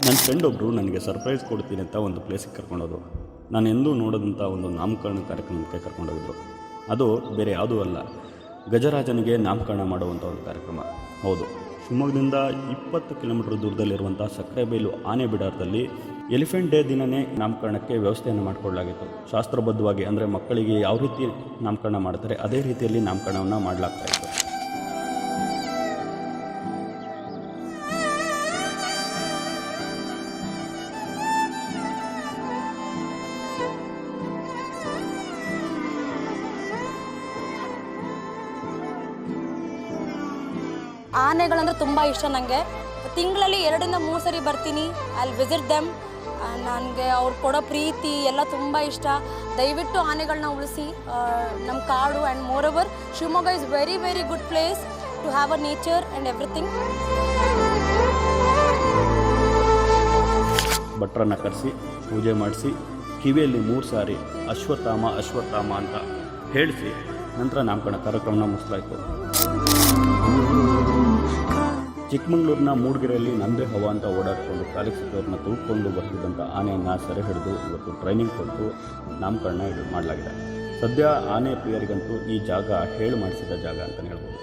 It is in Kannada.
ನನ್ನ ಫ್ರೆಂಡ್ ಒಬ್ಬರು ನನಗೆ ಸರ್ಪ್ರೈಸ್ ಕೊಡ್ತೀನಿ ಅಂತ ಒಂದು ಪ್ಲೇಸಿಗೆ ಕರ್ಕೊಂಡೋದು. ನಾನು ಎಂದೂ ನೋಡೋದಂಥ ಒಂದು ನಾಮಕರಣ ಕಾರ್ಯಕ್ರಮಕ್ಕೆ ಕರ್ಕೊಂಡೋಗಿದ್ರು. ಅದು ಬೇರೆ ಯಾವುದೂ ಅಲ್ಲ, ಗಜರಾಜನಿಗೆ ನಾಮಕರಣ ಮಾಡುವಂಥ ಒಂದು ಕಾರ್ಯಕ್ರಮ. ಹೌದು, ಶಿವಮೊಗ್ಗದಿಂದ 20 ಕಿಲೋಮೀಟರ್ ದೂರದಲ್ಲಿರುವಂಥ ಸಕ್ಕರೆಬೈಲು ಆನೆ ಬಿಡಾರದಲ್ಲಿ ಎಲಿಫೆಂಟ್ ಡೇ ದಿನವೇ ನಾಮಕರಣಕ್ಕೆ ವ್ಯವಸ್ಥೆಯನ್ನು ಮಾಡಿಕೊಳ್ಳಲಾಗಿತ್ತು. ಶಾಸ್ತ್ರಬದ್ಧವಾಗಿ, ಅಂದರೆ ಮಕ್ಕಳಿಗೆ ಯಾವ ರೀತಿ ನಾಮಕರಣ ಮಾಡ್ತಾರೆ ಅದೇ ರೀತಿಯಲ್ಲಿ ನಾಮಕರಣವನ್ನು ಮಾಡಲಾಗ್ತಾಯಿತ್ತು. ಆನೆಗಳಂದ್ರೆ ತುಂಬ ಇಷ್ಟ ನನಗೆ. ತಿಂಗಳಲ್ಲಿ 2-3 ಸರಿ ಬರ್ತೀನಿ. ಅಲ್ಲಿ ವಿಸಿಟ್ ದೆಮ್. ನನಗೆ ಅವ್ರು ಕೊಡೋ ಪ್ರೀತಿ ಎಲ್ಲ ತುಂಬ ಇಷ್ಟ. ದಯವಿಟ್ಟು ಆನೆಗಳನ್ನ ಉಳಿಸಿ ನಮ್ಮ ಕಾಡು. And moreover Shivamogga is very very good place to have a nature and everything. ಭಟ್ರನ್ನು ಕರೆಸಿ ಪೂಜೆ ಮಾಡಿಸಿ ಕಿವಿಯಲ್ಲಿ 3 ಸಾರಿ ಅಶ್ವತ್ಥಾಮ ಅಶ್ವತ್ಥಾಮ ಅಂತ ಹೇಳಿಸಿ ನಂತರ ನಾಮಕರಣ ಕಾರ್ಯಕ್ರಮನ ಮುಗಿಸಲಾಯಿತು. ಚಿಕ್ಕಮಗಳೂರಿನ ಮೂಡಿಗೆರೆಯಲ್ಲಿ ನಂದೇ ಹವಾ ಅಂತ ಓಡಾಡಿಕೊಂಡು ಕಾಲಿಗೆ ಸಿಕ್ಕವ್ರನ್ನ ತುಳ್ಕೊಂಡು ಬರ್ತಿದ್ದಂಥ ಆನೆಯನ್ನು ಸೆರೆ ಹಿಡಿದು ಇವತ್ತು ಟ್ರೈನಿಂಗ್ ಕೊಟ್ಟು ನಾಮಕರಣ ಮಾಡಲಾಗಿದೆ. ಸದ್ಯ ಆನೆ ಪ್ರಿಯರಿಗಂತೂ ಈ ಜಾಗ ಹೇಳು ಮಾಡಿಸಿದ ಜಾಗ ಅಂತಲೇ ಹೇಳ್ಬೋದು.